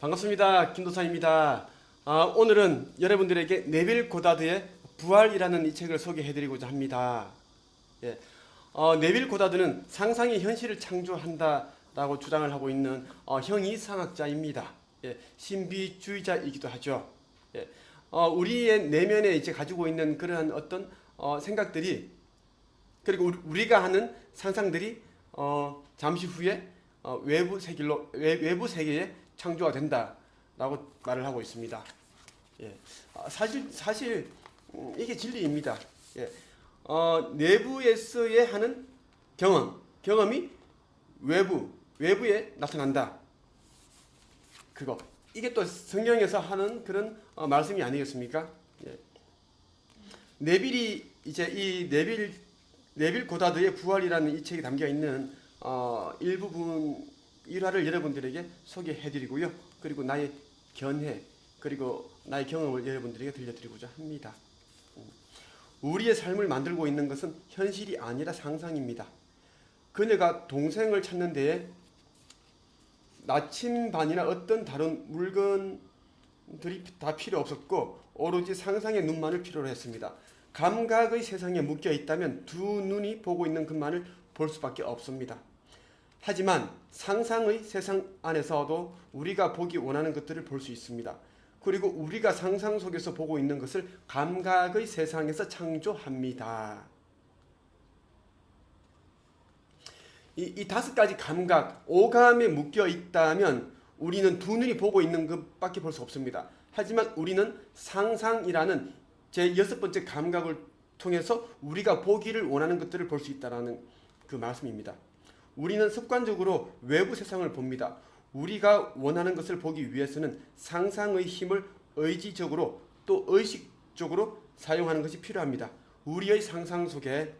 반갑습니다. 김도사입니다. 오늘은 여러분들에게 네빌 고다드의 부활이라는 이 책을 소개해드리고자 합니다. 예, 네빌 고다드는 상상이 현실을 창조한다라고 주장을 하고 있는 형이상학자입니다. 예, 신비주의자이기도 하죠. 예, 우리의 내면에 이제 가지고 있는 그러한 어떤 생각들이 그리고 우리가 하는 상상들이 잠시 후에 외부 세계에 창조가 된다라고 말을 하고 있습니다. 예, 사실 이게 진리입니다. 예, 내부에서의 하는 경험이 외부에 나타난다. 이게 또 성경에서 하는 그런 말씀이 아니겠습니까? 예. 네빌이 이제 이 네빌 고다드의 부활이라는 이 책에 담겨 있는 일화를 여러분들에게 소개해드리고요. 그리고 나의 견해 그리고 나의 경험을 여러분들에게 들려드리고자 합니다. 우리의 삶을 만들고 있는 것은 현실이 아니라 상상입니다. 그녀가 동생을 찾는 데에 나침반이나 어떤 다른 물건들이 다 필요 없었고 오로지 상상의 눈만을 필요로 했습니다. 감각의 세상에 묶여 있다면 두 눈이 보고 있는 것만을 볼 수밖에 없습니다. 하지만 상상의 세상 안에서도 우리가 보기 원하는 것들을 볼 수 있습니다. 그리고 우리가 상상 속에서 보고 있는 것을 감각의 세상에서 창조합니다. 이 다섯 가지 감각, 오감에 묶여 있다면 우리는 두 눈이 보고 있는 것밖에 볼 수 없습니다. 하지만 우리는 상상이라는 제 여섯 번째 감각을 통해서 우리가 보기를 원하는 것들을 볼 수 있다는 그 말씀입니다. 우리는 습관적으로 외부 세상을 봅니다. 우리가 원하는 것을 보기 위해서는 상상의 힘을 의지적으로 또 의식적으로 사용하는 것이 필요합니다. 우리의 상상 속에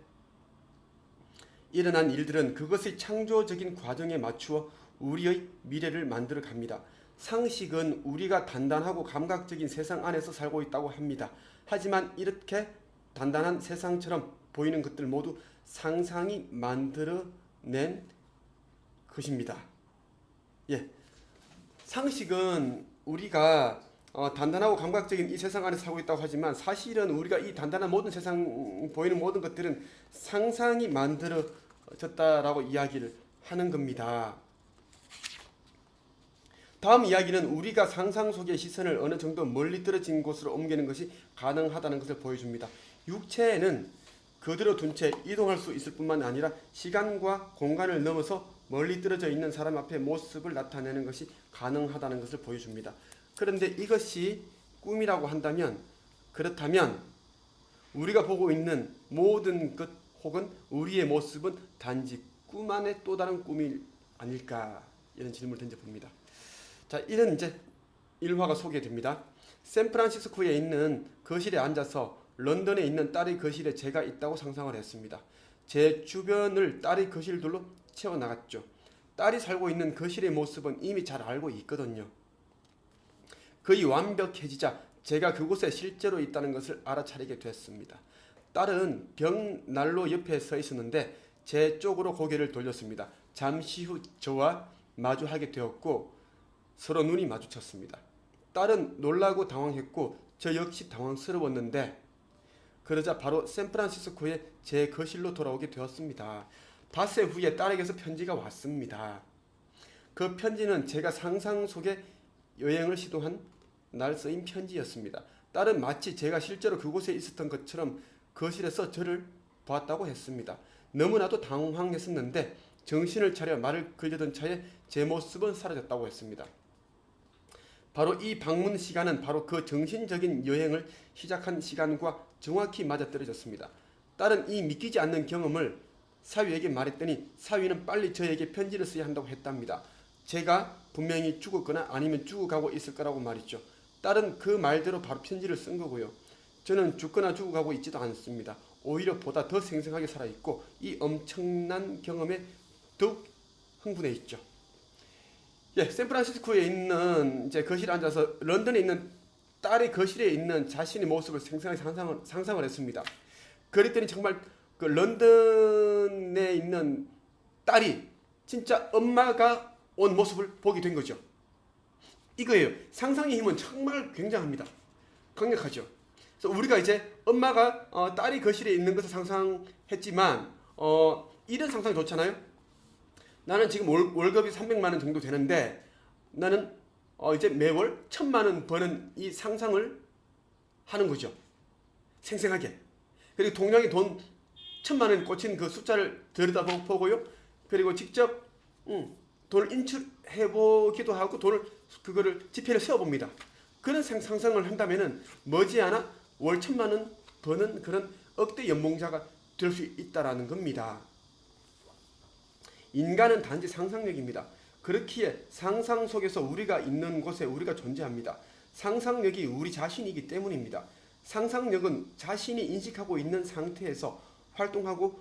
일어난 일들은 그것의 창조적인 과정에 맞추어 우리의 미래를 만들어 갑니다. 상식은 우리가 단단하고 감각적인 세상 안에서 살고 있다고 합니다. 하지만 이렇게 단단한 세상처럼 보이는 것들 모두 상상이 만들어낸 것입니다. 예, 상식은 우리가 단단하고 감각적인 이 세상 안에 살고 있다고 하지만 사실은 우리가 이 단단한 모든 세상 보이는 모든 것들은 상상이 만들어졌다라고 이야기를 하는 겁니다. 다음 이야기는 우리가 상상 속의 시선을 어느 정도 멀리 떨어진 곳으로 옮기는 것이 가능하다는 것을 보여줍니다. 육체는 그대로 둔 채 이동할 수 있을 뿐만 아니라 시간과 공간을 넘어서 멀리 떨어져 있는 사람 앞에 모습을 나타내는 것이 가능하다는 것을 보여줍니다. 그런데 이것이 꿈이라고 한다면 그렇다면 우리가 보고 있는 모든 것 혹은 우리의 모습은 단지 꿈 안에 또 다른 꿈이 아닐까 이런 질문을 던져봅니다. 자, 이런 이제 일화가 소개됩니다. 샌프란시스코에 있는 거실에 앉아서 런던에 있는 딸의 거실에 제가 있다고 상상을 했습니다. 제 주변을 딸의 거실들로 채워나갔죠. 딸이 살고 있는 거실의 모습은 이미 잘 알고 있거든요. 거의 완벽해지자 제가 그곳에 실제로 있다는 것을 알아차리게 됐습니다. 딸은 벽난로 옆에 서 있었는데 제 쪽으로 고개를 돌렸습니다. 잠시 후 저와 마주하게 되었고 서로 눈이 마주쳤습니다. 딸은 놀라고 당황했고 저 역시 당황스러웠는데 그러자 바로 샌프란시스코의 제 거실로 돌아오게 되었습니다. 닷새 후에 딸에게서 편지가 왔습니다. 그 편지는 제가 상상 속에 여행을 시도한 날 쓰인 편지였습니다. 딸은 마치 제가 실제로 그곳에 있었던 것처럼 거실에서 저를 보았다고 했습니다. 너무나도 당황했었는데 정신을 차려 말을 걸려던 차에 제 모습은 사라졌다고 했습니다. 바로 이 방문 시간은 바로 그 정신적인 여행을 시작한 시간과 정확히 맞아떨어졌습니다. 딸은 이 믿기지 않는 경험을 사위에게 말했더니 사위는 빨리 저에게 편지를 써야 한다고 했답니다. 제가 분명히 죽었거나 아니면 죽어가고 있을 거라고 말이죠. 딸은 그 말대로 바로 편지를 쓴 거고요. 저는 죽거나 죽어가고 있지도 않습니다. 오히려 보다 더 생생하게 살아있고 이 엄청난 경험에 더욱 흥분해 있죠. 예, 샌프란시스코에 있는 이제 거실에 앉아서 런던에 있는 딸의 거실에 있는 자신의 모습을 생생하게 상상을 했습니다. 그랬더니 정말 그 런던에 있는 딸이 진짜 엄마가 온 모습을 보게 된 거죠. 이거예요. 상상의 힘은 정말 굉장합니다. 강력하죠. 그래서 우리가 이제 엄마가 딸이 거실에 있는 것을 상상했지만 이런 상상이 좋잖아요. 나는 지금 월급이 300만 원 정도 되는데 나는 이제 매월 1000만 원 버는 이 상상을 하는 거죠. 생생하게. 그리고 통장에 돈 1000만 원 꽂힌 그 숫자를 들여다보고요. 그리고 직접 돈을 인출해보기도 하고 그거를 지폐를 세워봅니다. 그런 상상을 한다면은 머지않아 월 1000만 원 버는 그런 억대 연봉자가 될 수 있다라는 겁니다. 인간은 단지 상상력입니다. 그렇기에 상상 속에서 우리가 있는 곳에 우리가 존재합니다. 상상력이 우리 자신이기 때문입니다. 상상력은 자신이 인식하고 있는 상태에서 활동하고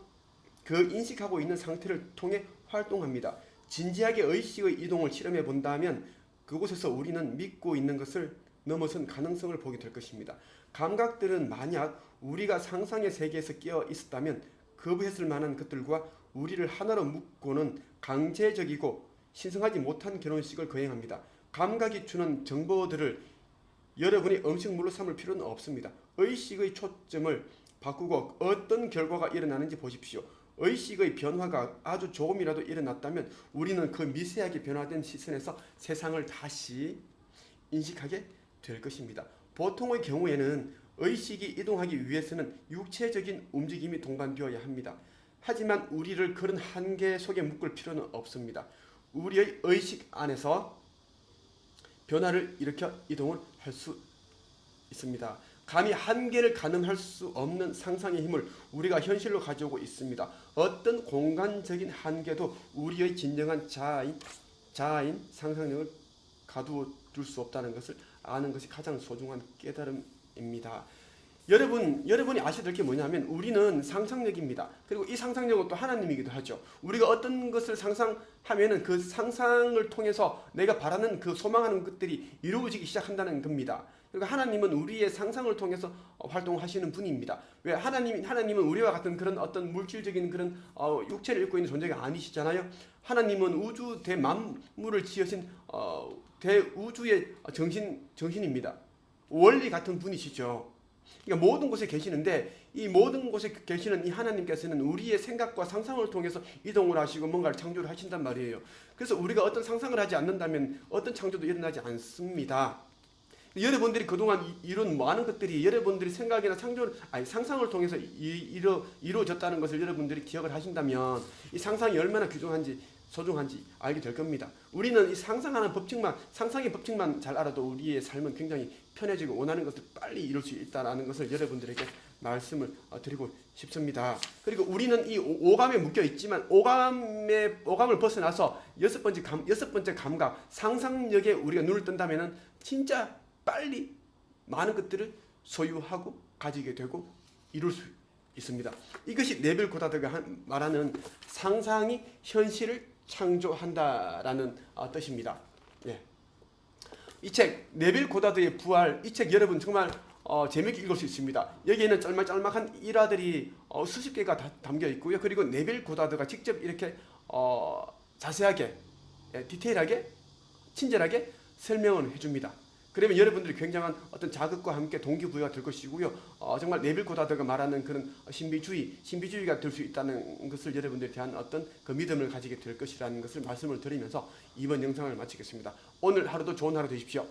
그 인식하고 있는 상태를 통해 활동합니다. 진지하게 의식의 이동을 실험해 본다면 그곳에서 우리는 믿고 있는 것을 넘어선 가능성을 보게 될 것입니다. 감각들은 만약 우리가 상상의 세계에서 깨어 있었다면 거부했을 만한 것들과 우리를 하나로 묶고는 강제적이고 신성하지 못한 결혼식을 거행합니다. 감각이 주는 정보들을 여러분이 음식물로 삼을 필요는 없습니다. 의식의 초점을 바꾸고 어떤 결과가 일어나는지 보십시오. 의식의 변화가 아주 조금이라도 일어났다면 우리는 그 미세하게 변화된 시선에서 세상을 다시 인식하게 될 것입니다. 보통의 경우에는 의식이 이동하기 위해서는 육체적인 움직임이 동반되어야 합니다. 하지만 우리를 그런 한계 속에 묶을 필요는 없습니다. 우리의 의식 안에서 변화를 일으켜 이동을 할 수 있습니다. 감히 한계를 가늠할 수 없는 상상의 힘을 우리가 현실로 가져오고 있습니다. 어떤 공간적인 한계도 우리의 진정한 자아인 상상력을 가두어 둘 수 없다는 것을 아는 것이 가장 소중한 깨달음입니다. 여러분이 아셔야 될 게 뭐냐면 우리는 상상력입니다. 그리고 이 상상력은 또 하나님이기도 하죠. 우리가 어떤 것을 상상하면은 그 상상을 통해서 내가 바라는 그 소망하는 것들이 이루어지기 시작한다는 겁니다. 그러니까 하나님은 우리의 상상을 통해서 활동하시는 분입니다. 왜 하나님은 우리와 같은 그런 어떤 물질적인 그런 육체를 입고 있는 존재가 아니시잖아요. 하나님은 우주 대만물을 지으신 대우주의 정신입니다. 원리 같은 분이시죠. 그러니까 모든 곳에 계시는데 이 모든 곳에 계시는 이 하나님께서는 우리의 생각과 상상을 통해서 이동을 하시고 뭔가를 창조를 하신단 말이에요. 그래서 우리가 어떤 상상을 하지 않는다면 어떤 창조도 일어나지 않습니다. 여러분들이 그동안 이룬 많은 것들이 여러분들이 생각이나 상상을 통해서 이루어졌다는 것을 여러분들이 기억을 하신다면 이 상상이 얼마나 소중한지 알게 될 겁니다. 우리는 이 상상의 법칙만 잘 알아도 우리의 삶은 굉장히 편해지고 원하는 것을 빨리 이룰 수 있다는 것을 여러분들에게 말씀을 드리고 싶습니다. 그리고 우리는 이 오감에 묶여 있지만 오감을 벗어나서 여섯 번째 감각, 상상력에 우리가 눈을 뜬다면은 진짜 빨리 많은 것들을 소유하고 가지게 되고 이룰 수 있습니다. 이것이 네빌 고다드가 말하는 상상이 현실을 창조한다라는 뜻입니다. 예. 이 책 네빌 고다드의 부활, 이 책 여러분 정말 재미있게 읽을 수 있습니다. 여기에는 짤막한 일화들이 수십 개가 담겨 있고요. 그리고 네빌 고다드가 직접 이렇게 자세하게, 디테일하게, 친절하게 설명을 해줍니다. 그러면 여러분들이 굉장한 어떤 자극과 함께 동기부여가 될 것이고요. 정말 네빌 고다드가 말하는 그런 신비주의가 될 수 있다는 것을 여러분들에 대한 어떤 그 믿음을 가지게 될 것이라는 것을 말씀을 드리면서 이번 영상을 마치겠습니다. 오늘 하루도 좋은 하루 되십시오.